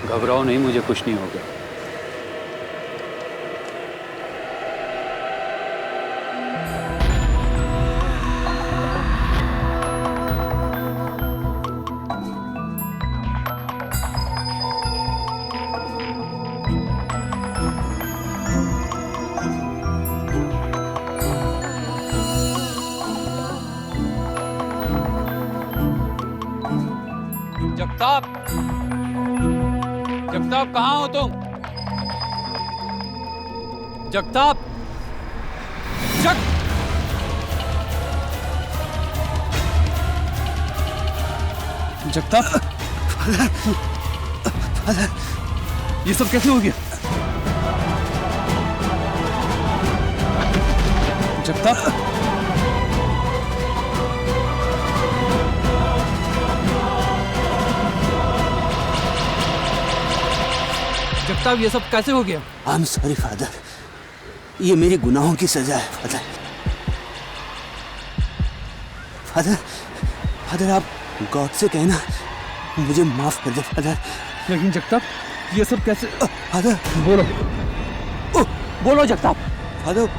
घबराओ नहीं, मुझे कुछ नहीं होगा। जगताप, जगताप कहाँ हो तुम? जगताप, जगताप, ये सब कैसे हो गया? जगताप, जगताप, ये सब कैसे हो गया? आई एम सॉरी फादर, ये मेरी गुनाहों की सजा है फादर। फादर, फादर आप गॉड से कहना मुझे माफ कर दे फादर। लेकिन जगताप, ये सब कैसे? फादर बोलो, बोलो जगताप। फादर,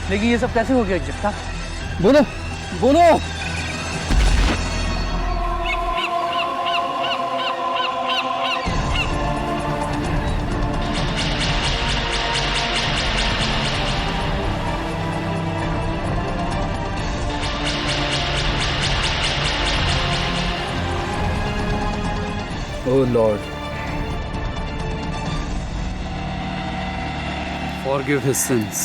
लेकिन ये सब कैसे हो गया जगताप? बोलो, बोलो। Oh Lord, forgive his sins.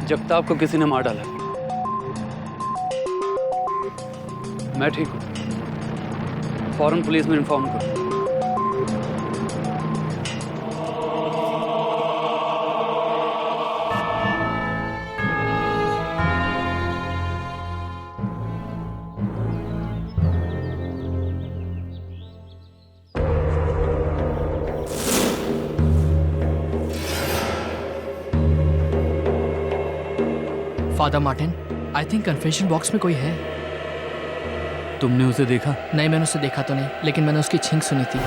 Jagtap को किसी ने मार डाला। मैं ठीक हूँ, फौरन पुलिस में इन्फॉर्म करो। Father Martin, I think confession box में कोई है। तुमने उसे देखा? नहीं, मैंने उसे देखा तो नहीं, लेकिन मैंने उसकी छींक सुनी थी।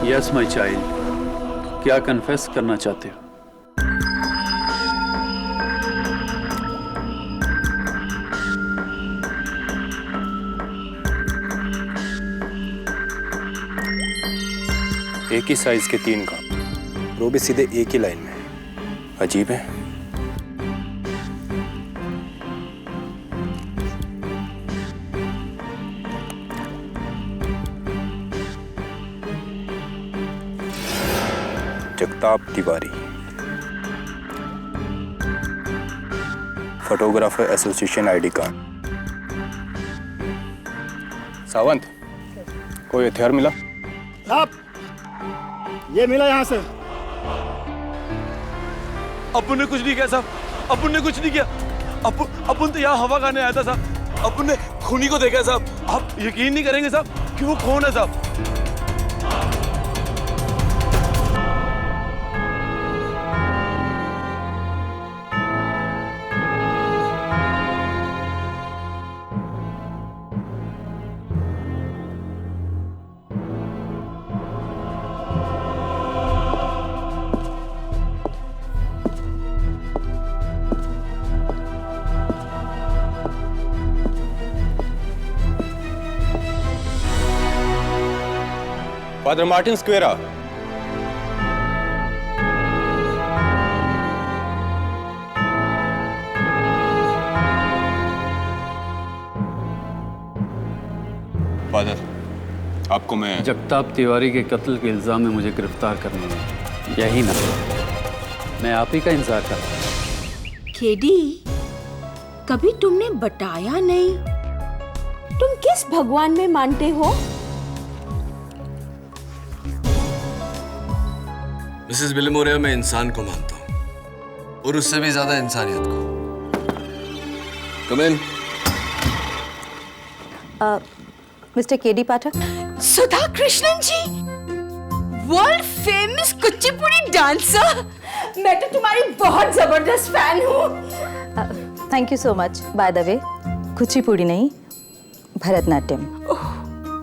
यस माय चाइल्ड, क्या कन्फेस करना चाहते हो? एक ही साइज के 3 काम, वो भी सीधे एक ही लाइन में। अजीब है। Jagtap Tiwari, photographer association ID card. Sawant, कोई हथियार मिला? साहब, ये मिला यहाँ से। अपुन ने कुछ नहीं किया साहब, अपुन ने कुछ नहीं किया। अपुन तो यहाँ हवा खाने आया था साहब। अपुन ने खूनी को देखा साहब। आप यकीन नहीं करेंगे साहब कि वो कौन है साहब। Father Martin स्क्वेरा। फादर, आपको मैं जगताप तिवारी के कत्ल के इल्जाम में मुझे गिरफ्तार करने में यही ना, मैं आप ही का इंतजार कर रहा हूं। केडी, कभी तुमने बताया नहीं तुम किस भगवान में मानते हो? मिसेस विलिमोरिया, मैं इंसान को मानता हूँ और उससे भी ज्यादा इंसानियत को। कम इन। मिस्टर केडी पाठक। सुधा कृष्णन जी, वर्ल्ड फेमस कुचिपुड़ी डांसर। मैं तो तुम्हारी बहुत जबरदस्त फैन हूँ। Thank you so much. By the way, Kuchipudi नहीं, Bharatanatyam.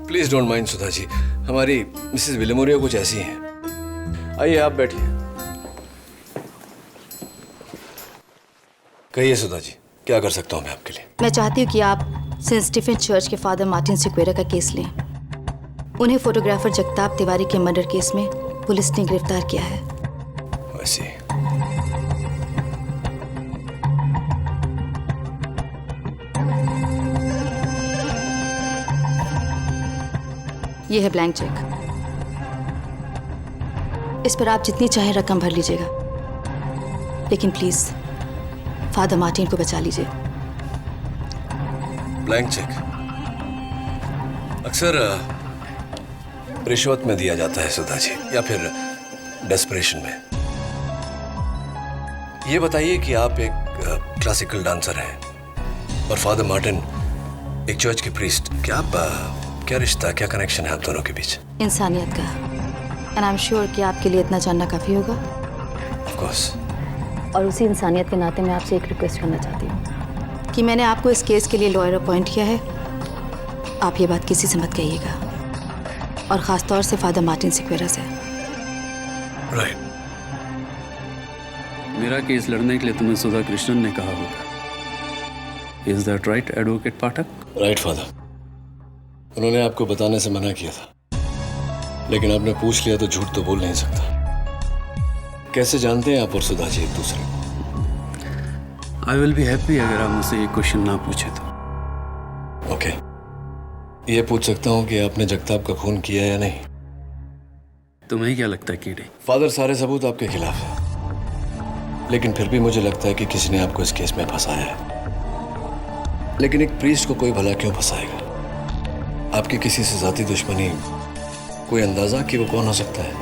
Please don't mind Sudha ji, हमारी मिसेस विलिमोरिया कुछ ऐसी हैं। आइए आप बैठिए। कहिए सुधा जी, क्या कर सकता हूँ मैं आपके लिए? मैं चाहती हूँ कि आप सेंट स्टीफन चर्च के फादर मार्टिन सिक्वेरा का केस लें। उन्हें फोटोग्राफर जगताप तिवारी के मर्डर केस में पुलिस ने गिरफ्तार किया है। वैसे ये है ब्लैंक चेक। इस पर आप जितनी चाहे रकम भर लीजिएगा, लेकिन प्लीज फादर मार्टिन को बचा लीजिए। ब्लैंक चेक अक्सर रिश्वत में दिया जाता है सुधा जी, या फिर डेस्परेशन में। ये बताइए कि आप एक क्लासिकल डांसर हैं और फादर मार्टिन एक चर्च के प्रीस्ट। क्या रिश्ता, क्या कनेक्शन है आप दोनों के बीच? इंसानियत का। एंड आई एम श्योर कि आपके लिए इतना जानना काफी होगा। Of course. और उसी इंसानियत के नाते मैं आपसे एक रिक्वेस्ट करना चाहती हूँ कि मैंने आपको इस केस के लिए लॉयर अपॉइंट किया है। आप ये बात किसी से मत कहिएगा, और खास तौर से फादर मार्टिन सिक्वेरा से। राइट। मेरा केस लड़ने के लिए तुम्हें सुधा कृष्णन ने कहा होगा। Is that right advocate Pathak? Right father, उन्होंने आपको बताने से मना किया था, लेकिन आपने पूछ लिया तो झूठ तो बोल नहीं सकता। कैसे जानते हैं आप और सुधा जी एक दूसरे को? आई विल बी हैप्पी अगर आप मुझसे ये क्वेश्चन ना पूछे तो। ओके, ये पूछ सकता हूँ कि आपने जगताप का खून किया या नहीं? तुम्हें क्या लगता है कीड़े? फादर, सारे सबूत आपके खिलाफ है, लेकिन फिर भी मुझे लगता है कि किसी ने आपको इस केस में फंसाया है। लेकिन एक प्रीस्ट को कोई भला क्यों फंसाएगा? आपकी किसी से जाती दुश्मनी, कोई अंदाजा कि वो कौन हो सकता है?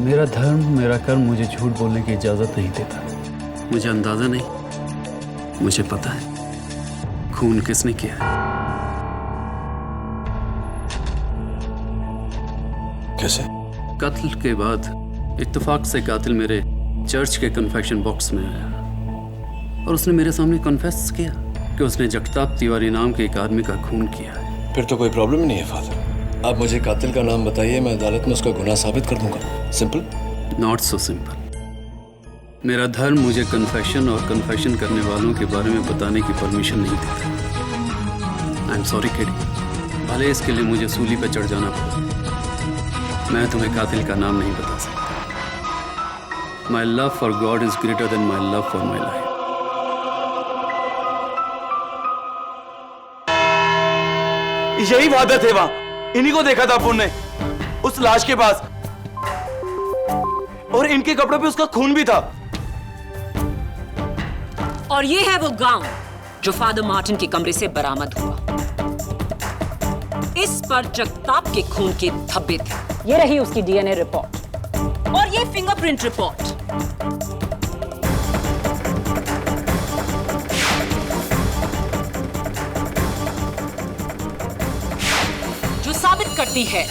मेरा धर्म, मेरा कर्म मुझे झूठ बोलने की इजाजत नहीं देता। मुझे अंदाजा नहीं, मुझे पता है खून किसने किया है। कैसे? कत्ल के बाद इत्तेफाक से कातिल मेरे चर्च के कन्फेशन बॉक्स में आया और उसने मेरे सामने कन्फेस किया कि उसने जगताप तिवारी नाम के एक आदमी का खून किया है। फिर तो कोई प्रॉब्लम ही नहीं है फादर। आप मुझे कातिल का नाम बताइए, मैं अदालत में उसका गुनाह साबित कर दूंगा। सिंपल? Not so simple. मेरा धर्म मुझे कन्फेशन और कन्फेशन करने वालों के बारे में बताने की परमिशन नहीं देता। आई एम सॉरी किड, भले इसके लिए मुझे सूली पर चढ़ जाना पड़ा, मैं तुम्हें कातिल का नाम नहीं बता सकता। My love for God is greater than my love for my life. यही फादर थे वहां, इन्हीं को देखा था अपुन ने उस लाश के पास, और इनके कपड़ों पे उसका खून भी था। और ये है वो गाउन जो फादर मार्टिन के कमरे से बरामद हुआ। इस पर जगताप के खून के धब्बे थे। ये रही उसकी डीएनए रिपोर्ट और ये फिंगरप्रिंट रिपोर्ट। जो साबित करती है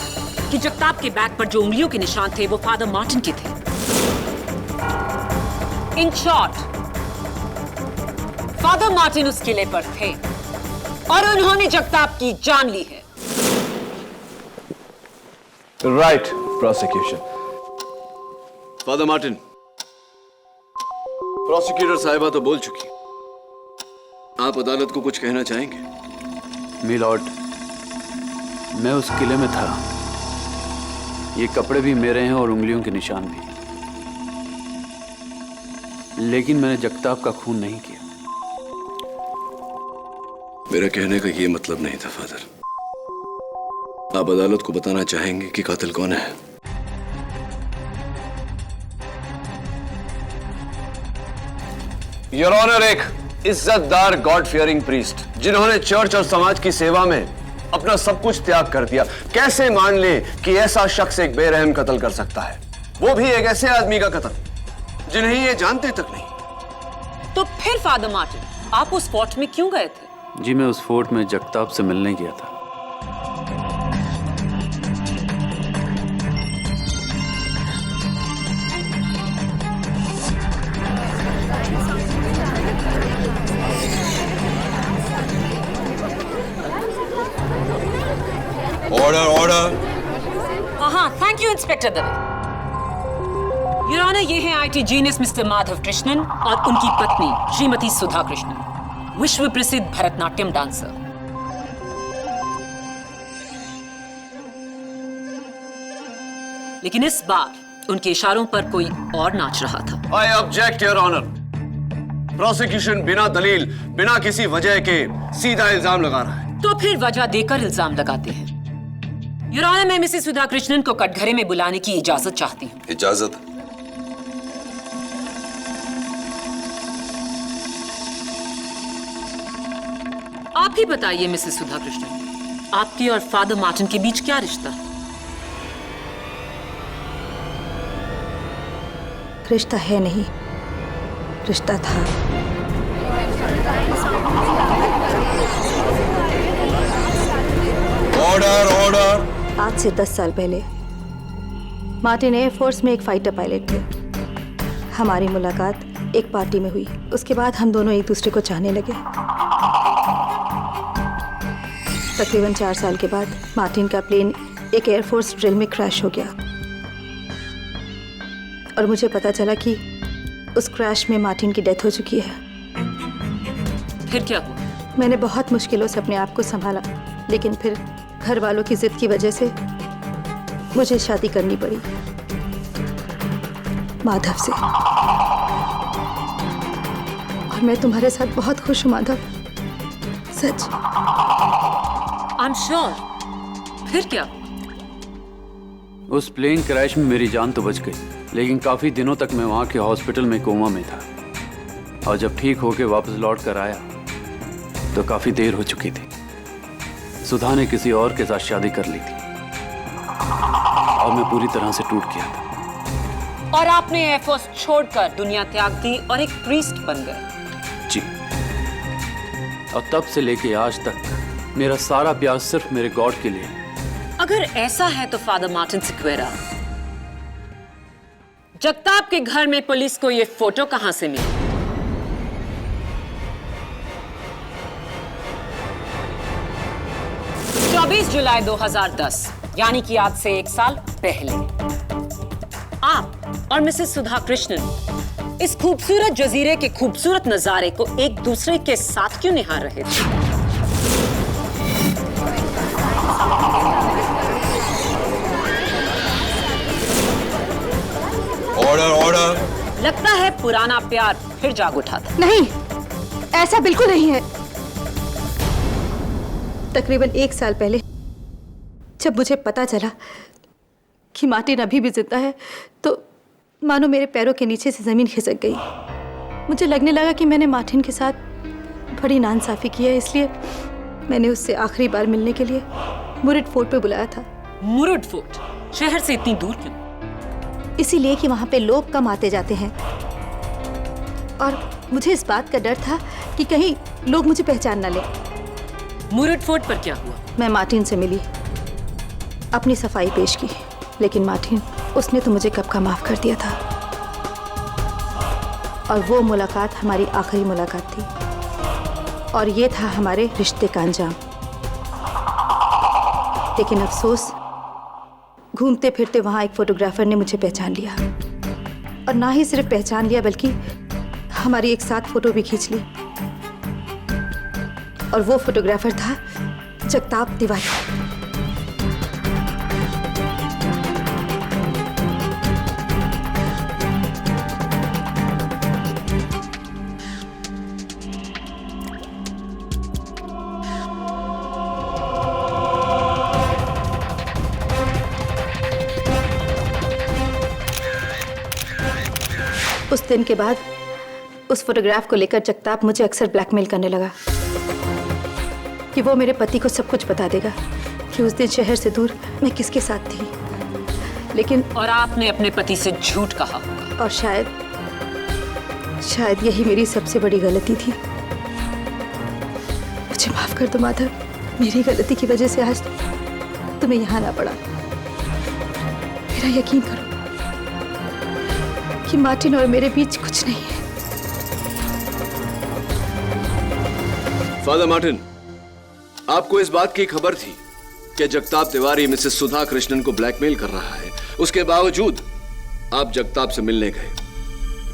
कि जगताप के बैग पर जो उंगलियों के निशान थे वो फादर मार्टिन के थे। इन शॉर्ट, फादर मार्टिन उस किले पर थे और उन्होंने जगताप की जान ली है। Right prosecution. Father Martin, prosecutor साहिबा तो बोल चुकी। आप अदालत को कुछ कहना चाहेंगे? मिलॉर्ड, मैं उस किले में था। ये कपड़े भी मेरे हैं और उंगलियों के निशान भी, लेकिन मैंने जगताप का खून नहीं किया। मेरा कहने का ये मतलब नहीं था फादर। आप अदालत को बताना चाहेंगे कि कातिल कौन है? योर ऑनर, एक इज्जतदार गॉड फियरिंग प्रीस्ट जिन्होंने चर्च और समाज की सेवा में अपना सब कुछ त्याग कर दिया, कैसे मान ले कि ऐसा शख्स एक बेरहम कत्ल कर सकता है, वो भी एक ऐसे आदमी का कत्ल जिन्हें ये जानते तक नहीं। तो फिर फादर मार्टिन, आप उस फोर्ट में क्यों गए थे? जी, मैं उस फोर्ट में जगताप से मिलने गया था। Order order. हाँ, thank you inspector Dave. Your honour, ये हैं IT genius Mr Madhav Krishnan और उनकी पत्नी श्रीमती सुधा कृष्णन, विश्व प्रसिद्ध भरतनाट्यम डांसर। लेकिन इस बार उनके इशारों पर कोई और नाच रहा था। I object your honour. Prosecution बिना दलील, बिना किसी वजह के सीधा इल्जाम लगा रहा है। तो फिर वजह देकर इल्जाम लगाते हैं। योर ऑनर, मैं मिसेस सुधा कृष्णन को कटघरे में बुलाने की इजाजत चाहती हूँ। इजाजत? आप ही बताइए मिसेस सुधा कृष्णन, आपके और फादर मार्टिन के बीच क्या रिश्ता है? रिश्ता है नहीं, रिश्ता था। Order order. आज से 10 साल पहले मार्टिन एयरफोर्स में एक फाइटर पायलट थे। हमारी मुलाकात एक पार्टी में हुई। उसके बाद हम दोनों एक दूसरे को चाहने लगे। तकरीबन 4 साल के बाद मार्टिन का प्लेन एक एयरफोर्स ड्रिल में क्रैश हो गया और मुझे पता चला कि उस क्रैश में मार्टिन की डेथ हो चुकी है। फिर क्या हुआ? मैंने बहुत मुश्किलों से अपने आप को संभाला, लेकिन फिर घर वालों की जिद की वजह से मुझे शादी करनी पड़ी माधव से। और मैं तुम्हारे साथ बहुत खुश हूँ माधव, सच। I am sure. फिर क्या? उस प्लेन क्रैश में मेरी जान तो बच गई, लेकिन काफी दिनों तक मैं वहां के हॉस्पिटल में कोमा में था। और जब ठीक होके वापस लौट कर आया तो काफी देर हो चुकी थी। सुधा ने किसी और के साथ शादी कर ली थी और मैं पूरी तरह से टूट गया था। और आपने एयरफोर्स छोड़कर दुनिया त्याग दी और एक प्रीस्ट बन गए। जी, और तब से लेके आज तक मेरा सारा प्यार सिर्फ मेरे गॉड के लिए है। अगर ऐसा है तो फादर मार्टिन सिक्वेरा, जगताप के घर में पुलिस को ये फोटो कहां से मिली? जुलाई 2010, यानी कि आज से 1 साल पहले आप और मिसेस सुधा कृष्णन इस खूबसूरत जजीरे के खूबसूरत नजारे को एक दूसरे के साथ क्यों निहार रहे थे? Order order. लगता है पुराना प्यार फिर जाग उठा था। नहीं, ऐसा बिल्कुल नहीं है। तकरीबन 1 साल पहले जब मुझे पता चला कि मार्टिन अभी भी जिंदा है तो मानो मेरे पैरों के नीचे से जमीन खिसक गई। मुझे लगने लगा कि मैंने मार्टिन के साथ बड़ी नाइंसाफी की है, इसलिए मैंने उससे आखिरी बार मिलने के लिए मुरिड फोर्ट पे बुलाया था। मुरुड फोर्ट? शहर से इतनी दूर क्यों? इसीलिए कि वहां पे लोग कम आते जाते हैं और मुझे इस बात का डर था कि कहीं लोग मुझे पहचान न ले। मुरुड फोर्ट पर क्या हुआ? मैं मार्टिन से मिली, अपनी सफाई पेश की, लेकिन मार्टिन, उसने तो मुझे कब का माफ कर दिया था और वो मुलाकात हमारी आखिरी मुलाकात थी और ये था हमारे रिश्ते का अंजाम। लेकिन अफसोस, घूमते फिरते वहां एक फोटोग्राफर ने मुझे पहचान लिया और ना ही सिर्फ पहचान लिया बल्कि हमारी एक साथ फोटो भी खींच ली। और वो फोटोग्राफर था जगताप तिवारी। उस दिन के बाद उस फोटोग्राफ को लेकर जगताप मुझे अक्सर ब्लैकमेल करने लगा कि वो मेरे पति को सब कुछ बता देगा कि उस दिन शहर से दूर मैं किसके साथ थी। लेकिन और आपने अपने पति से झूठ कहा होगा। और शायद यही मेरी सबसे बड़ी गलती थी। मुझे माफ कर दो माधव, मेरी गलती की वजह से आज तुम्हें यहाँ ना पड़ा। मेरा यकीन करो कि मार्टिन और मेरे बीच कुछ नहीं है। फादर मार्टिन, आपको इस बात की खबर थी कि जगताप तिवारी मिसेस सुधा कृष्णन को ब्लैकमेल कर रहा है, उसके बावजूद आप जगताप से मिलने गए।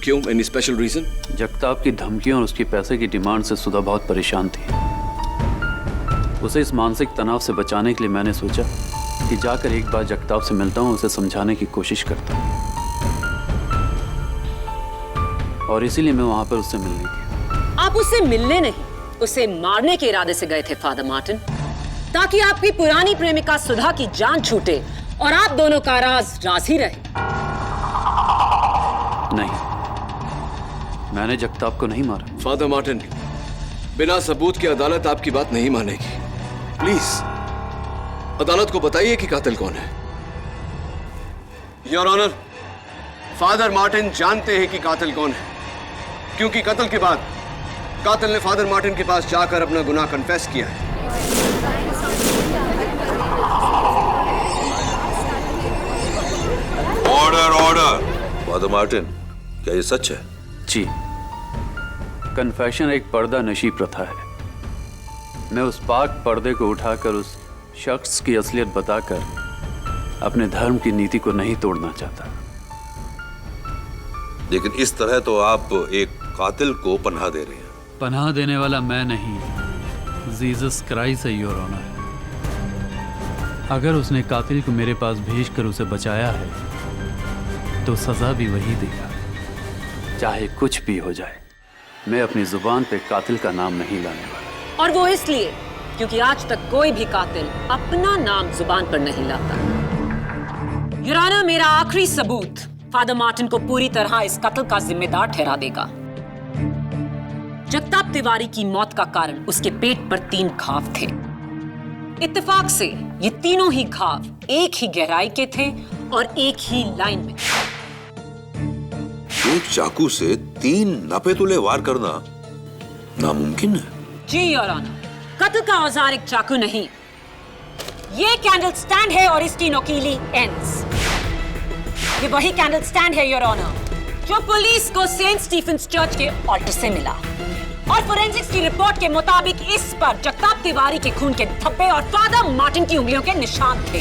क्यों? Any special reason? जगताप की धमकियों और उसकी पैसे की डिमांड से सुधा बहुत परेशान थी। उसे इस मानसिक तनाव से बचाने के लिए मैंने सोचा कि जाकर एक बार जगताप से मिलता हूं, उसे समझाने की कोशिश करता हूं, और इसीलिए मैं वहां पर उससे मिलने गया। आप उससे मिलने नहीं, उसे मारने के इरादे से गए थे फादर मार्टिन, ताकि आपकी पुरानी प्रेमिका सुधा की जान छूटे और आप दोनों का राज ही रहे। नहीं, मैंने जगताप को नहीं मारा। फादर मार्टिन, बिना सबूत के अदालत आपकी बात नहीं मानेगी। प्लीज अदालत को बताइए कि कातिल कौन है। योर ऑनर, फादर मार्टिन जानते हैं कि कातिल कौन है, क्योंकि कत्ल के बाद कातिल ने फादर मार्टिन के पास जाकर अपना गुनाह कन्फेस किया है। Order order. फादर मार्टिन, क्या ये सच है? जी, कन्फेशन एक पर्दा नशी प्रथा है। मैं उस पाक पर्दे को उठाकर उस शख्स की असलियत बताकर अपने धर्म की नीति को नहीं तोड़ना चाहता। लेकिन इस तरह तो आप एक कातिल को पनाह दे रहे हैं। पनाह देने वाला मैं नहीं, जीसस क्राइस्ट है योर ऑनर। अगर उसने कातिल को मेरे पास भेजकर उसे बचाया है तो सजा भी वही देगा, चाहे कुछ भी हो जाए। मैं अपनी जुबान पे कातिल का नाम नहीं लाने वाला। और वो इसलिए क्योंकि आज तक कोई भी कातिल अपना नाम जुबान पर नहीं लाता। योर ऑनर, मेरा आखिरी सबूत फादर मार्टिन को पूरी तरह इस कत्ल का जिम्मेदार ठहरा देगा। जगताप तिवारी की मौत का कारण उसके पेट पर 3 घाव थे। इत्तेफाक से ये तीनों ही घाव एक ही गहराई के थे और एक ही लाइन में। एक चाकू से 3 नापेतुले वार करना नामुमकिन है। जी योर ऑनर, कत्ल का औजार एक चाकू नहीं, ये कैंडल स्टैंड है और इसकी नोकीली एंड्स। ये वही कैंडल स्टैंड है योर ऑनर जो पुलिस को सेंट स्टीफेंस चर्च के ऑल्टर से मिला, और फोरेंसिक्स की रिपोर्ट के मुताबिक इस पर जगताप तिवारी के खून के धब्बे और फादर मार्टिन की उंगलियों के निशान थे।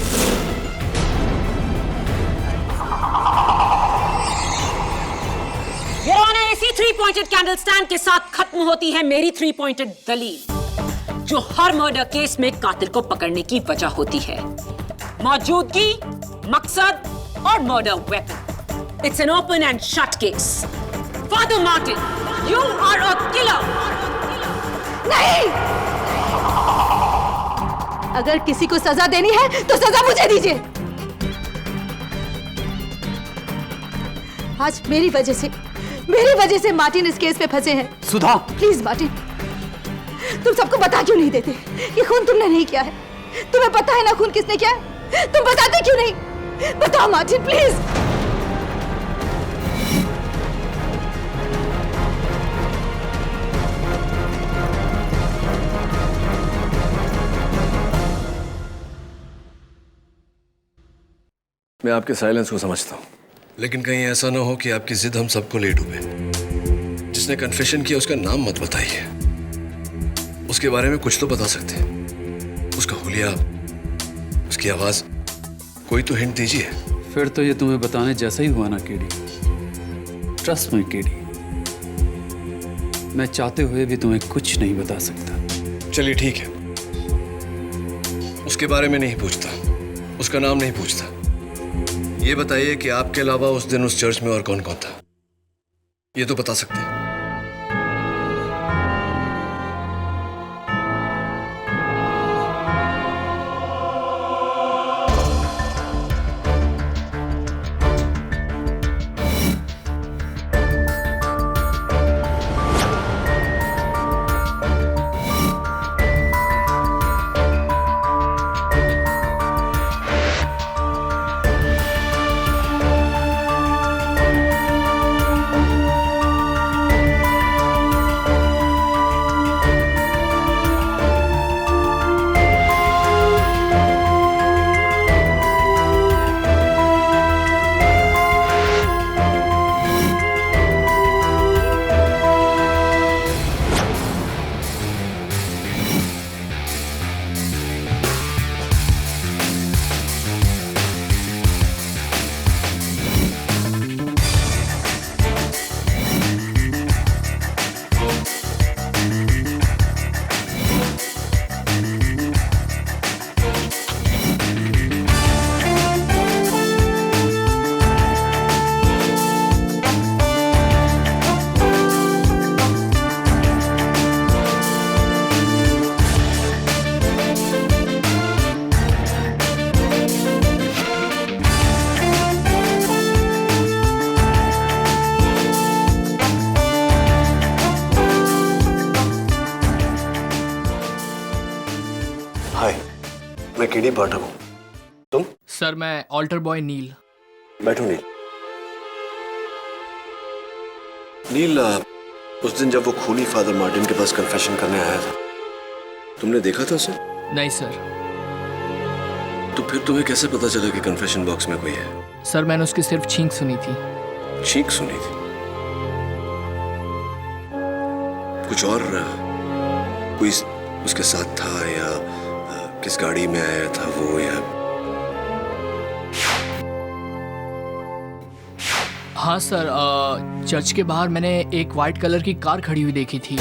योर ऑनर, इसी 3 पॉइंटेड कैंडल स्टैंड के साथ खत्म होती है मेरी 3 पॉइंटेड दलील, जो हर मर्डर केस में कातिल को पकड़ने की वजह होती है। मौजूदगी, मकसद और murder weapon. It's an open and shut case. Father Martin, you are a killer. नहीं! अगर किसी को सजा देनी है तो सजा मुझे दीजिए। आज मेरी वजह से मार्टिन इस केस में फंसे हैं। सुधा, प्लीज मार्टिन, तुम सबको बता क्यों नहीं देते कि खून तुमने नहीं किया है? तुम्हें पता है ना खून किसने किया? तुम बताते क्यों नहीं? बताओ मार्टिन प्लीज। मैं आपके साइलेंस को समझता हूँ, लेकिन कहीं ऐसा ना हो कि आपकी जिद हम सबको ले डूबे। जिसने कन्फेशन किया उसका नाम मत बताइए, उसके बारे में कुछ तो बता सकते हैं। उसका हुलिया, उसकी आवाज, कोई तो हिंट दीजिए। फिर तो ये तुम्हें बताने जैसा ही हुआ ना केडी। ट्रस्ट मी केडी, मैं चाहते हुए भी तुम्हें कुछ नहीं बता सकता। चलिए ठीक है, उसके बारे में नहीं पूछता, उसका नाम नहीं पूछता। ये बताइए कि आपके अलावा उस दिन उस चर्च में और कौन कौन था, ये तो बता सकते हैं। मैं केडी पाठक हूँ। तुम? सर मैं ऑल्टर बॉय नील। बैठो नील। नील, उस दिन जब वो खूनी फादर मार्टिन के पास कन्फेशन करने आया था, तुमने देखा था उसे? नहीं सर। तो फिर तुम्हें कैसे पता चला कि कन्फेशन बॉक्स में कोई है? सर मैंने उसकी सिर्फ छींक सुनी थी। छींक सुनी थी? कुछ और कोई उसके साथ था, या किस गाड़ी में आया था वो, या? हाँ सर, चर्च के बाहर मैंने एक वाइट कलर की कार खड़ी हुई देखी थी।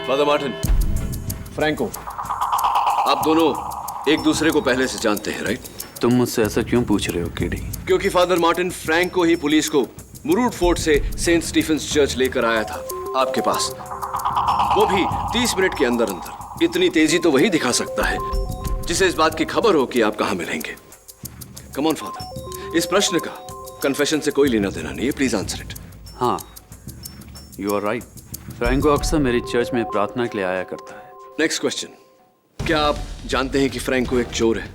फादर मार्टिन, फ्रैंको, आप दोनों एक दूसरे को पहले से जानते हैं, राइट? तुम मुझसे ऐसा क्यों पूछ रहे हो केडी? क्योंकि फादर मार्टिन फ्रैंको ही पुलिस को मुरूड फोर्ट से सेंट स्टीफेंस चर्च लेकर आया था आपके पास, वो भी 30 मिनट के अंदर अंदर। इतनी तेजी तो वही दिखा सकता है जिसे इस बात की खबर हो कि आप कहां मिलेंगे। कम ऑन फादर, इस प्रश्न का कन्फेशन से कोई लेना देना नहीं है, प्लीज आंसर इट। हाँ, यू आर राइट। फ्रैंको अक्सर मेरी चर्च में प्रार्थना के लिए आया करता है। नेक्स्ट क्वेश्चन, क्या आप जानते हैं कि फ्रैंको एक चोर है?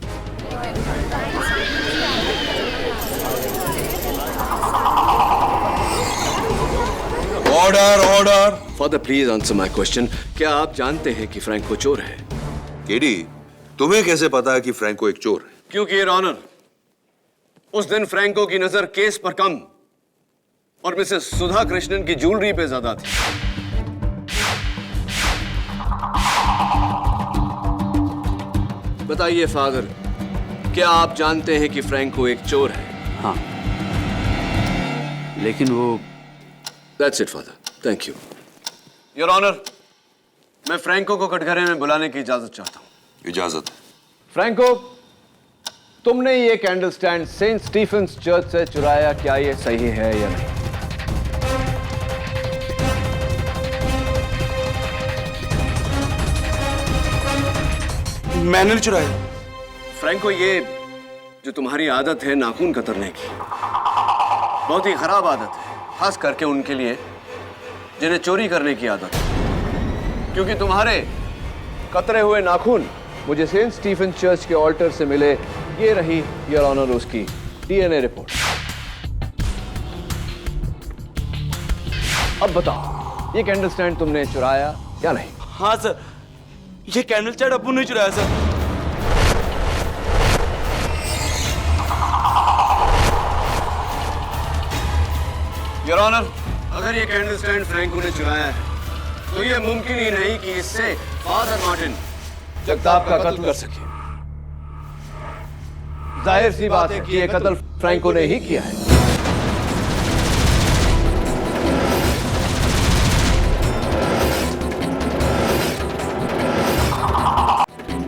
Order order. Father please answer my question. क्या आप जानते हैं कि फ्रैंको चोर है? केडी, तुम्हें कैसे पता है कि फ्रैंको एक चोर है? क्योंकि योर ऑनर, उस दिन फ्रैंको की नजर केस पर कम और मिसेस सुधा कृष्णन की ज्वेलरी पे ज्यादा थी। बताइए फादर, क्या आप जानते हैं कि फ्रैंको एक चोर है? हाँ, लेकिन वो... That's it, father. Thank you. Your Honor, मैं फ्रैंको को कटघरे में बुलाने की इजाजत चाहता हूँ। इजाजत। फ्रैंको, तुमने ये candle stand Saint Stephen's church से चुराया, क्या ये सही है या नहीं? मैंने नहीं चुराया। फ्रैंको, ये जो तुम्हारी आदत है नाखून कतरने की, बहुत ही खराब आदत है, खास करके उनके लिए जिन्हें चोरी करने की आदत है। क्योंकि तुम्हारे कतरे हुए नाखून मुझे सेंट स्टीफन चर्च के ऑल्टर से मिले। ये रही योर ऑनर उसकी डीएनए रिपोर्ट। अब बताओ, ये कैंडल स्टैंड तुमने चुराया या नहीं? हाँ सर, ये कैंडल स्टैंड अप्पू ने चुराया सर। योर ऑनर, अगर ये कैंडल स्टैंड फ्रैंको ने चुराया है तो ये मुमकिन ही नहीं कि इससे फादर मार्टिन जगताप का कत्ल कर सके। जाहिर सी बात है कि ये कत्ल फ्रैंको ने ही किया है।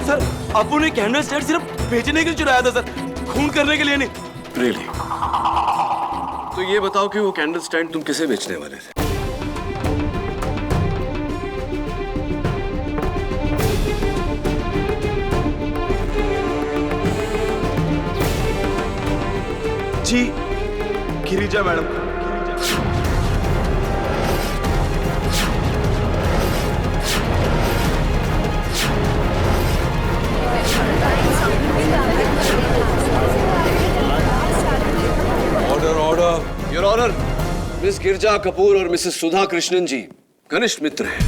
सर, अप्पू ने कैंडल स्टैंड सिर्फ बेचने के लिए चुराया था सर, खून करने के लिए नहीं। रियली? तो ये बताओ कि वो कैंडल स्टैंड तुम किसे बेचने वाले थे? जी, Girija madam. Order order. Your honour, miss Girija Kapoor और मिसेस सुधा कृष्णन जी घनिष्ठ मित्र हैं।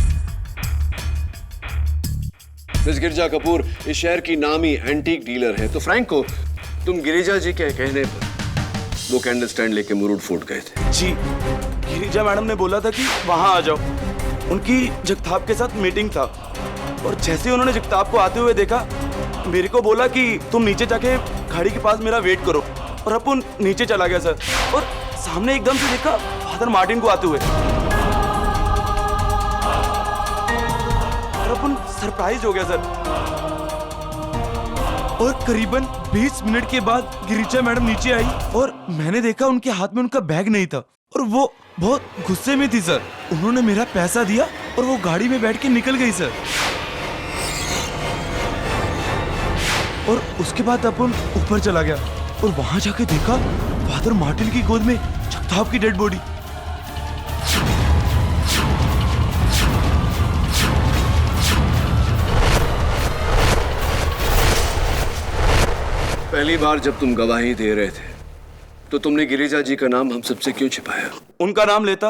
मिस गिरिजा कपूर इस शहर की नामी एंटीक डीलर है, तो फ्रैंको तुम गिरिजा जी के कहने पर वो कैंडल स्टैंड लेके मुरुड फोर्ट गए थे। जी, गिरिजा मैडम ने बोला था कि वहां आ जाओ, उनकी जगताप के साथ मीटिंग था। और जैसे उन्होंने जगताप को आते हुए देखा, मेरे को बोला कि तुम नीचे जाके गाड़ी के पास मेरा वेट करो। और अपन नीचे चला गया सर, और सामने एकदम से देखा फादर मार्टिन को आते हुए। और अपन सरप्राइज हो गया सर। और करीबन 20 मिनट के बाद गिरिजा मैडम नीचे आई और मैंने देखा उनके हाथ में उनका बैग नहीं था और वो बहुत गुस्से में थी सर। उन्होंने मेरा पैसा दिया और वो गाड़ी में बैठ के निकल गई सर। और उसके बाद अपन ऊपर चला गया और वहां जाके देखा फादर मार्टिन की गोद में जगताप की डेड बॉडी। पहली बार जब तुम गवाही दे रहे थे तो तुमने गिरिजा जी का नाम हम सबसे क्यों छिपाया? उनका नाम लेता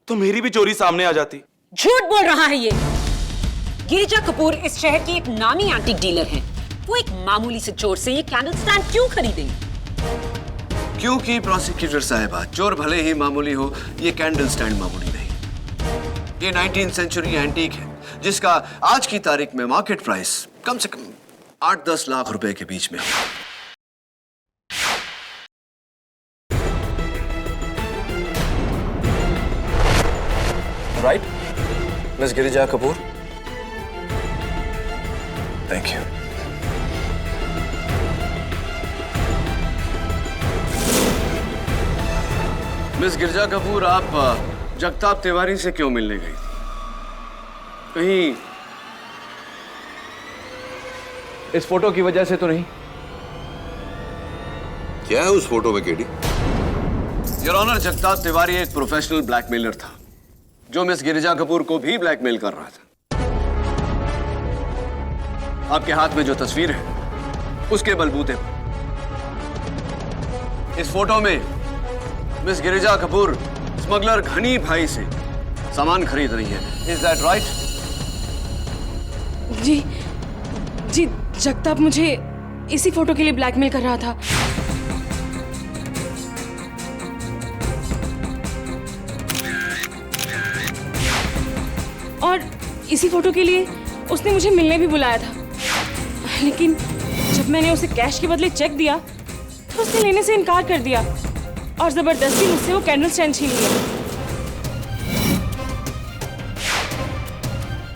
तो मेरी भी चोरी सामने आ जाती। झूठ बोल रहा है ये। गिरिजा कपूर इस शहर की एक नामी एंटीक डीलर हैं। वो एक मामूली से चोर से ये कैंडल स्टैंड क्यों खरीदेंगे? क्योंकि प्रोसिक्यूटर साहिबा, चोर भले ही मामूली हो, ये कैंडल स्टैंड मामूली नहीं। ये 19th सेंचुरी एंटीक है जिसका आज की तारीख में मार्केट प्राइस कम से कम 8-10 लाख रुपए के बीच में है। Right, miss Girija Kapoor? Thank you. Miss Girija Kapoor, आप जगताप तिवारी से क्यों मिलने गई थी? कहीं इस फोटो की वजह से तो नहीं? क्या है उस फोटो में KD? Your honour, Jagtap Tiwari एक प्रोफेशनल ब्लैकमेलर था जो मिस गिरिजा कपूर को भी ब्लैकमेल कर रहा था। आपके हाथ में जो तस्वीर है उसके बलबूते पर इस फोटो में मिस गिरिजा कपूर स्मगलर घनी भाई से सामान खरीद रही है। Is that right? जी जी, जगताप मुझे इसी फोटो के लिए ब्लैकमेल कर रहा था। और इसी फोटो के लिए उसने मुझे मिलने भी बुलाया था, लेकिन जब मैंने उसे कैश के बदले चेक दिया तो उसने लेने से इनकार कर दिया और जबरदस्ती मुझसे वो कैंडल स्टैंड छीन लिया।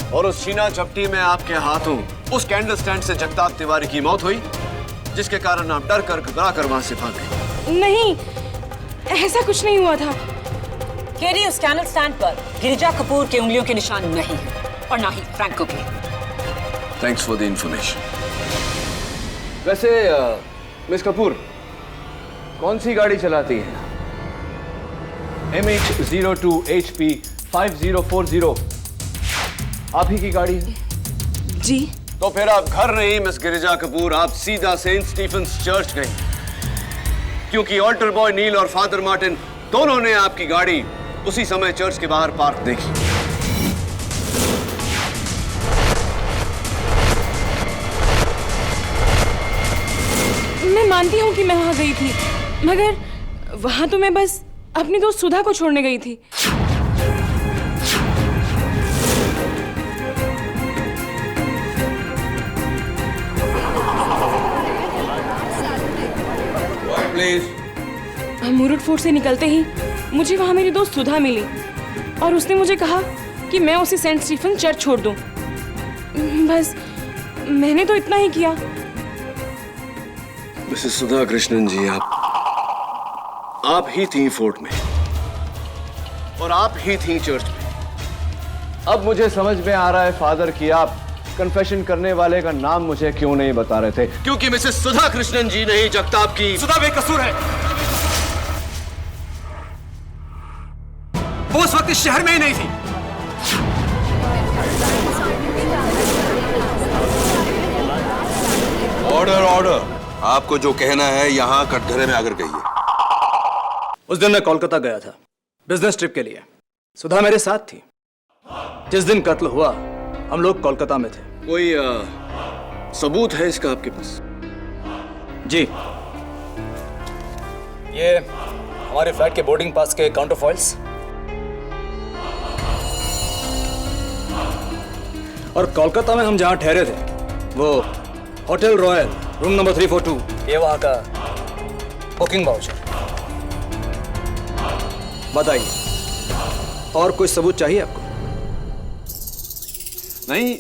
और उस छीना झपटी में आपके हाथों उस कैंडल स्टैंड से जगताप तिवारी की मौत हुई, जिसके कारण आप डर कर घबरा कर वहां से भाग गए। नहीं, ऐसा कुछ नहीं हुआ था। केडी, उस कैंडल स्टैंड पर गिरिजा कपूर के उंगलियों के निशान नहीं और ना ही फ्रैंको के। Thanks for the information. वैसे मिस कपूर कौन सी गाड़ी चलाती हैं? MH02 HP 5040 आप ही की गाड़ी है? जी। तो फिर आप घर नहीं मिस गिरिजा कपूर, आप सीधा सेंट स्टीफेंस चर्च गई, क्योंकि ऑल्टर बॉय नील और फादर मार्टिन दोनों ने आपकी गाड़ी उसी समय चर्च के बाहर पार्क देखी। मैं मानती हूँ कि मैं वहां गई थी, मगर वहां तो मैं बस अपनी दोस्त सुधा को छोड़ने गई थी। प्लीज। मुरुड फोर्ट से निकलते ही मुझे वहां मेरी दोस्त सुधा मिली और उसने मुझे कहा कि मैं उसे सेंट स्टीफन चर्च छोड़ दूं। बस मैंने तो इतना ही किया। मिसेस सुधा कृष्णन जी, आप ही थी फोर्ट में और आप ही थी चर्च में। अब मुझे समझ में आ रहा है फादर कि आप कन्फेशन करने वाले का नाम मुझे क्यों नहीं बता रहे थे, क्योंकि मिसेस सुधा कृष्णन जी नहीं जगताप की सुधा बेकसूर है। वो उस वक्त इस शहर में ही नहीं थी। ऑर्डर ऑर्डर, आपको जो कहना है यहाँ कटघरे में आकर कहिए। उस दिन मैं कोलकाता गया था बिजनेस ट्रिप के लिए। सुधा मेरे साथ थी। जिस दिन कत्ल हुआ हम लोग कोलकाता में थे। कोई सबूत है इसका आपके पास? जी, ये हमारे फ्लैट के बोर्डिंग पास के काउंटर फॉइल्स और कोलकाता में हम जहां ठहरे थे वो होटल रॉयल रूम नंबर 342, ये वहां का बुकिंग वाउचर। बताइए, और कोई सबूत चाहिए आपको? नहीं,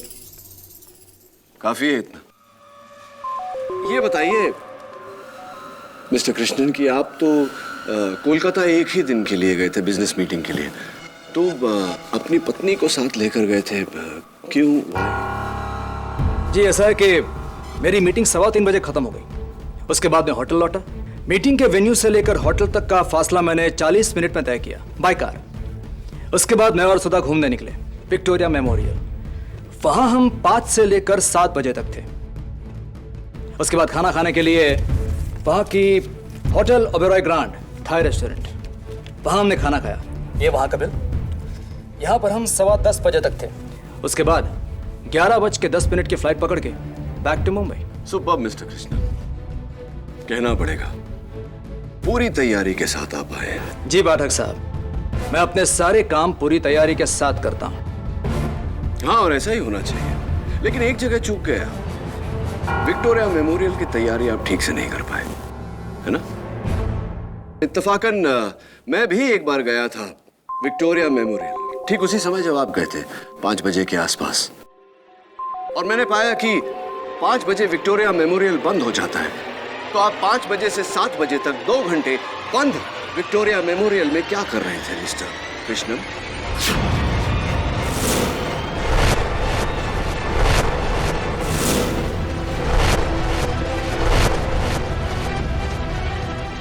काफी है इतना। ये बताइए मिस्टर कृष्णन कि आप तो कोलकाता एक ही दिन के लिए गए थे बिजनेस मीटिंग के लिए, तो अपनी पत्नी को साथ लेकर गए थे, क्यों? जी, ऐसा है कि मेरी मीटिंग 3:15 बजे खत्म हो गई। उसके बाद मैं होटल लौटा। मीटिंग के वेन्यू से लेकर होटल तक का फासला मैंने 40 मिनट में तय किया बाय कार। उसके बाद मैं और सुधा घूमने निकले विक्टोरिया मेमोरियल। वहां हम 5 से लेकर 7 बजे तक थे। उसके बाद खाना खाने के लिए वहां की hotel Oberoi grand Thai restaurant, वहां हमने खाना खाया। ये वहां का बिल। यहां पर हम 10:15 बजे तक थे। उसके बाद 11:10 की फ्लाइट पकड़ के back to Mumbai. Superb mister Krishnan, कहना पड़ेगा पूरी तैयारी के साथ आप आए। जी पाठक साहब, मैं अपने सारे काम पूरी तैयारी के साथ करता हूं। हाँ, और ऐसा ही होना चाहिए। लेकिन एक जगह चूक गया, विक्टोरिया मेमोरियल की तैयारी आप ठीक से नहीं कर पाए, है ना? इत्तफाकन मैं भी एक बार गया था विक्टोरिया मेमोरियल, ठीक उसी समय जब आप गए थे, 5 बजे के आसपास। और मैंने पाया कि 5 बजे विक्टोरिया मेमोरियल बंद हो जाता है। तो आप 5 बजे से 7 बजे तक 2 घंटे बंद विक्टोरिया मेमोरियल में क्या कर रहे थे मिस्टर कृष्णन?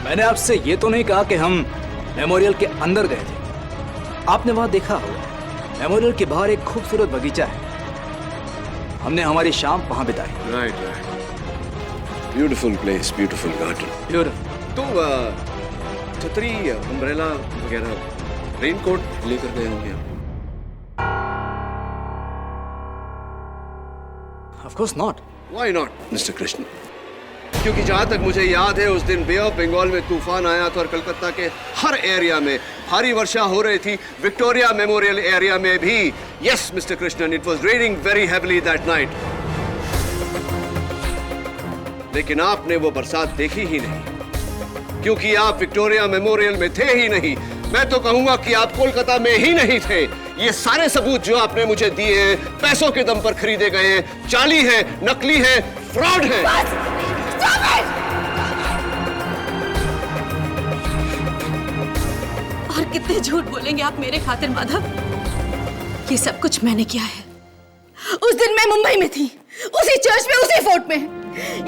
मैंने आपसे ये तो नहीं कहा कि हम मेमोरियल के अंदर गए थे। आपने वहां देखा होगा, मेमोरियल के बाहर एक खूबसूरत बगीचा है। हमने हमारी शाम वहां बिताई। Right right, beautiful place, beautiful garden. Beautiful. तो छतरी, अम्ब्रेला वगैरह, रेनकोट लेकर गए होंगे आप? Of course not. Why not, mister Krishna? क्योंकि जहां तक मुझे याद है उस दिन बे ऑफ बंगाल में तूफान आया था और कलकत्ता के हर एरिया में भारी वर्षा हो रही थी। विक्टोरिया मेमोरियल एरिया में भी। Yes mister Krishnan, it was raining very heavily that night. लेकिन आपने वो बरसात देखी ही नहीं, क्योंकि आप विक्टोरिया मेमोरियल में थे ही नहीं। मैं तो कहूंगा कि आप कोलकाता में ही नहीं थे। ये सारे सबूत जो आपने मुझे दिए हैं पैसों के दम पर खरीदे गए हैं, जाली हैं, नकली हैं, फ्रॉड हैं। और कितने झूठ बोलेंगे आप मेरे खातिर माधव? ये सब कुछ मैंने किया है। उस दिन मैं मुंबई में थी, उसी चर्च में, उसी फोर्ट में।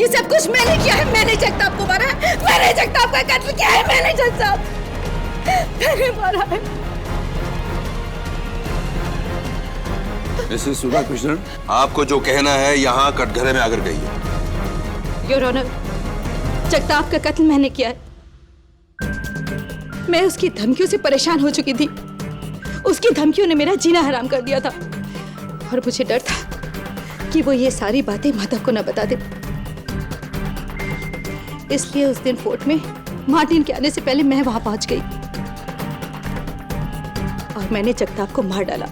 ये सब कुछ मैंने किया है। मैंने जगताप को मारा है, मैंने जगताप का कत्ल किया है, मैंने जगताप मैंने मारा है। मिसेस सुधा कृष्णन, आपको जो कहना है यहाँ कटघरे में आकर कहिए। योर ऑनर, जगताप का कत्ल मैंने किया है। मैं उसकी धमकियों से परेशान हो चुकी थी। उसकी धमकियों ने मेरा जीना हराम कर दिया था और मुझे डर था कि वो ये सारी बातें माधव को न बता दे। इसलिए उस दिन फोर्ट में मार्टिन के आने से पहले मैं वहां पहुंच गई और मैंने जगताप को मार डाला।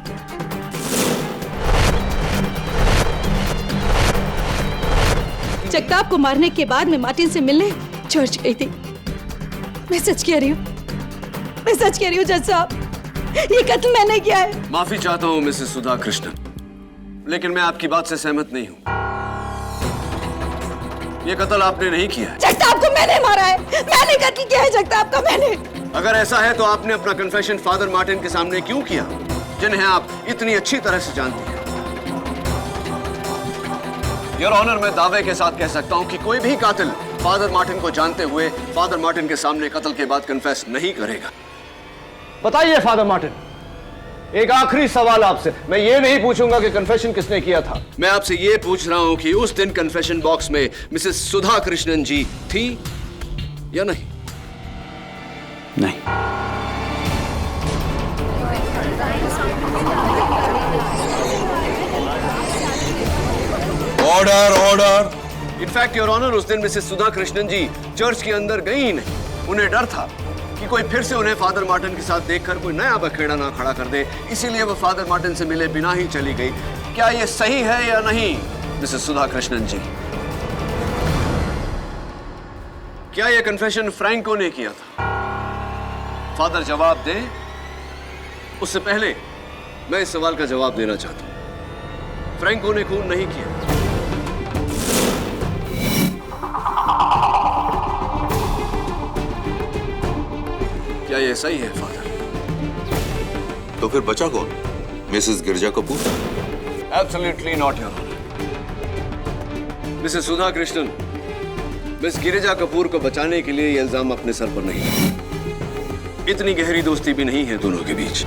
जगताप को मारने के बाद मैं मार्टिन से मिलने चर्च गई थी। मैं सच कह रही हूँ, मैं सच कह रही हूँ जज साहब, ये कत्ल मैंने किया है। माफी चाहता हूँ मिसेस सुधा कृष्णन, लेकिन मैं आपकी बात से सहमत नहीं हूँ। ये कत्ल आपने नहीं किया है। जगताप को मैंने मारा है, मैंने कत्ल किया है जगताप को मैंने। अगर ऐसा है तो आपने अपना कन्फेशन फादर मार्टिन के सामने क्यों किया, जिन्हें आप इतनी अच्छी तरह से जानती हैं? योर ऑनर, मैं दावे के साथ कह सकता हूं कि कोई भी कातिल फादर मार्टिन को जानते हुए फादर मार्टिन के सामने कत्ल के बाद कन्फेस नहीं करेगा। बताइए फादर मार्टिन, एक आखिरी सवाल आपसे। मैं ये नहीं पूछूंगा कि कन्फेशन किसने किया था। मैं आपसे ये पूछ रहा हूं कि उस दिन कन्फेशन बॉक्स में मिसेस सुधा कृष्णन जी थी या नहीं? नहीं। Order order. In fact your honour, उस दिन मिसेस सुधा कृष्णन जी चर्च के अंदर गई ही नहीं। उन्हें डर था कि कोई फिर से उन्हें फादर मार्टिन के साथ देखकर कोई नया बखेड़ा ना खड़ा कर दे, इसीलिए वो फादर मार्टिन से मिले बिना ही चली गई। क्या ये सही है या नहीं मिसेस सुधा कृष्णन जी? क्या ये कन्फेशन फ्रैंको ने किया था? फादर जवाब दें, उससे पहले मैं इस सवाल का जवाब देना चाहता हूं। फ्रैंको ने खून नहीं किया। क्या ये सही है फादर? तो फिर बचा कौन? Mrs Girja Kapoor? Absolutely not your honour. Mrs Sudha Krishnan, miss Girija Kapoor को बचाने के लिए ये इल्जाम अपने सर पर नहीं है। इतनी गहरी दोस्ती भी नहीं है दोनों के बीच।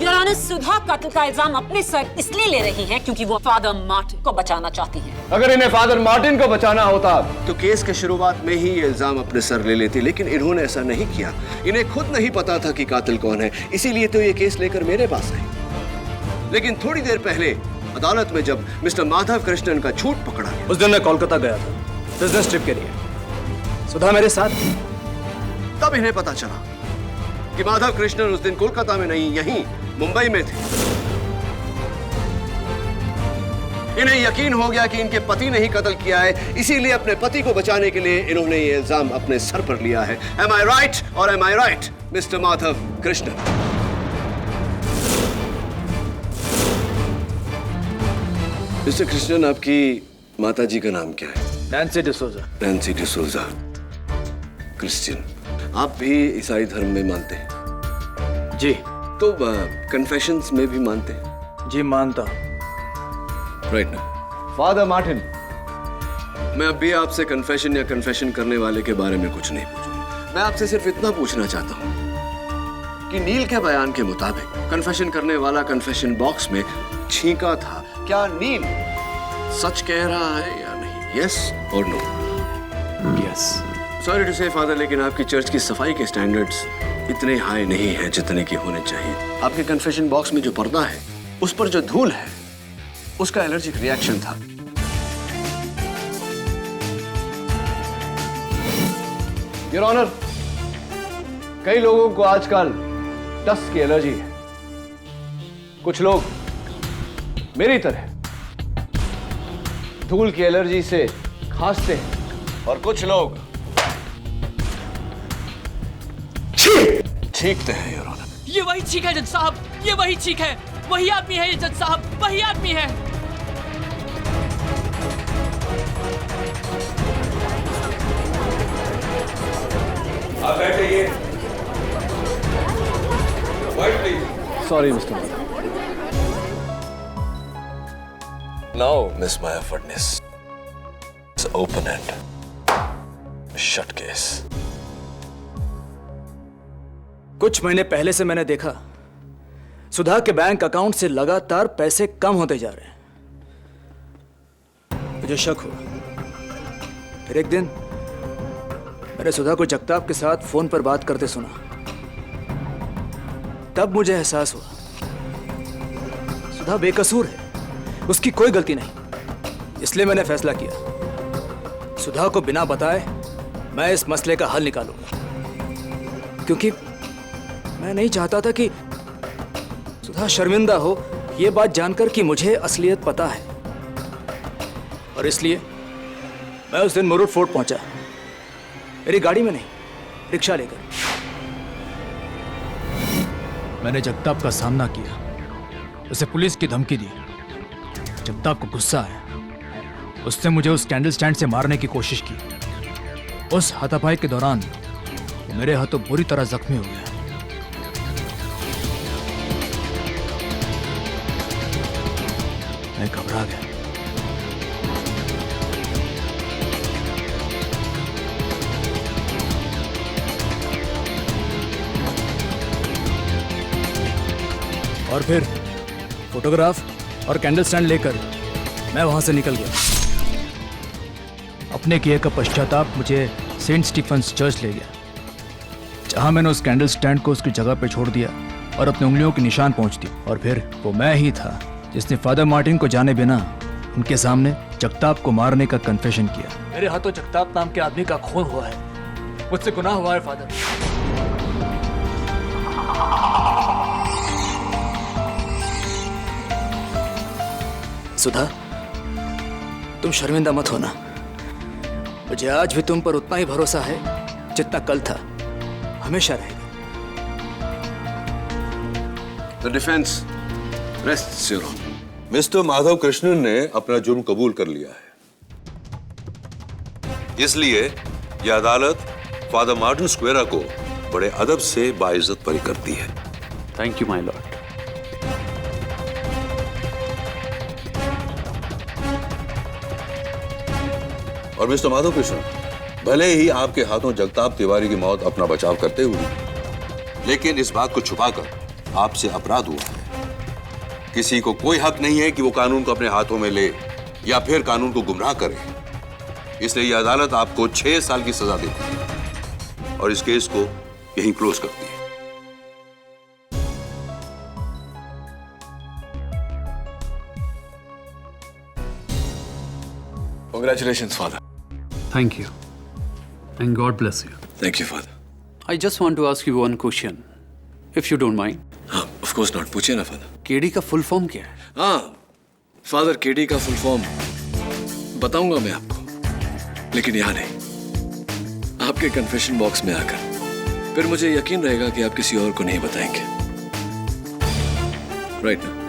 योर ऑनर, सुधा कत्ल का इल्जाम अपने सर इसलिए ले रही हैं क्योंकि वो फादर मार्टिन को बचाना चाहती हैं। अगर इन्हें फादर मार्टिन को बचाना होता तो केस के शुरुआत में ही ये इल्जाम अपने सर ले लेती, लेकिन इन्होंने ऐसा नहीं किया। इन्हें खुद नहीं पता था कि कातिल कौन है, इसीलिए तो ये केस लेकर मेरे पास आई। लेकिन थोड़ी देर पहले अदालत में जब मिस्टर माधव कृष्णन का झूठ पकड़ा गया, उस दिन मैं कोलकाता गया था बिजनेस ट्रिप के लिए। सुधा मेरे साथ। तब इन्हें पता चला कि माधव कृष्णन उस दिन कोलकाता में नहीं, यहीं मुंबई में थे। इन्हें यकीन हो गया कि इनके पति ने ही कत्ल किया है, इसीलिए अपने पति को बचाने के लिए इन्होंने ये इल्जाम अपने सर पर लिया है। Am I right or am I right, mister Madhav Krishnan? Mister Krishnan, आपकी माता जी का नाम क्या है? Nancy D'Souza. Nancy D'Souza, Christian. आप भी ईसाई धर्म में मानते हैं? जी। तो कन्फेशंस में भी मानते हैं? जी मानता। राइट ना? फादर मार्टिन, मैं अब भी आपसे कन्फेशन या कन्फेशन करने वाले के बारे में कुछ नहीं पूछूंगा। मैं आपसे सिर्फ इतना पूछना चाहता हूं कि नील के बयान के मुताबिक कन्फेशन करने वाला कन्फेशन बॉक्स में छींका था। क्या नील सच कह रहा है या नहीं? यस और नो? यस। सॉरी टू से फादर, लेकिन आपकी चर्च की सफाई के स्टैंडर्ड्स इतने हाई नहीं है जितने की होने चाहिए। आपके कन्फेशन बॉक्स में जो पर्दा है, उस पर जो धूल है, उसका एलर्जिक रिएक्शन था। योर ऑनर, कई लोगों को आजकल डस्ट की एलर्जी है। कुछ लोग मेरी तरह धूल की एलर्जी से खांसते हैं और कुछ लोग छींकते हैं। योर ऑनर, ये वही चीख है जज साहब, ये वही चीख है, वही आदमी है ये जज साहब, वही आदमी है। आप बैठिए। Sorry mister. Now, Miss Maya Fadnis, it's open end, shut case. कुछ महीने पहले से मैंने देखा सुधा के बैंक अकाउंट से लगातार पैसे कम होते जा रहे हैं। मुझे शक हुआ। फिर एक दिन मैंने सुधा को जगताप के साथ फोन पर बात करते सुना। तब मुझे एहसास हुआ सुधा बेकसूर है, उसकी कोई गलती नहीं। इसलिए मैंने फैसला किया सुधा को बिना बताए मैं इस मसले का हल निकालूंगा, क्योंकि मैं नहीं चाहता था कि सुधा शर्मिंदा हो यह बात जानकर कि मुझे असलियत पता है। और इसलिए मैं उस दिन मुरुड फोर्ट पहुंचा, मेरी गाड़ी में नहीं, रिक्शा लेकर। मैंने जगताप का सामना किया, उसे पुलिस की धमकी दी। जगताप को गुस्सा आया, उसने मुझे उस कैंडल स्टैंड से मारने की कोशिश की। उस हाथापाई के दौरान वो मेरे हाथों बुरी तरह जख्मी हो गया। मैं घबरा गया। और फिर फोटोग्राफ और कैंडल स्टैंड लेकर मैं वहां से निकल गया। अपने किए का पश्चाताप मुझे सेंट स्टीफन्स चर्च ले गया, जहां मैंने उस कैंडल स्टैंड को उसकी जगह पर छोड़ दिया और अपनी उंगलियों के निशान पहुंच दी। और फिर वो मैं ही था जिसने फादर मार्टिन को जाने बिना उनके सामने जगताप को मारने का कन्फेशन किया। मेरे हाथों जगताप नाम के आदमी का खून हुआ है, मुझसे गुनाह हुआ है फादर। सुधा, तुम शर्मिंदा मत होना। मुझे आज भी तुम पर उतना ही भरोसा है जितना कल था, हमेशा रहेगा। The defense rests your honor. Mister Madhav Krishnan ने अपना जुर्म कबूल कर लिया है, इसलिए यह अदालत फादर मार्टिन स्क्वेरा को बड़े अदब से बाइज्जत बरी करती है। Thank you my Lord. और मिस्टर माधव कृष्ण, भले ही आपके हाथों जगताप तिवारी की मौत अपना बचाव करते हुए, लेकिन इस बात को छुपाकर आपसे अपराध हुआ है। किसी को कोई हक नहीं है कि वो कानून को अपने हाथों में ले या फिर कानून को गुमराह करे। इसलिए यह अदालत आपको 6 साल की सजा देती है और इस केस को यहीं क्लोज करती है। Congratulations, Father. Thank you. And God bless you. Thank you, Father. I just want to ask you one question, if you don't mind. हाँ, of course not. पूछिए ना, Father. केडी का फुल फॉर्म क्या है? हाँ, Father, KD का full form बताऊंगा मैं आपको, लेकिन यहाँ नहीं, आपके कन्फेशन बॉक्स में आकर। फिर मुझे यकीन रहेगा कि आप किसी और को नहीं बताएंगे। राइट ना?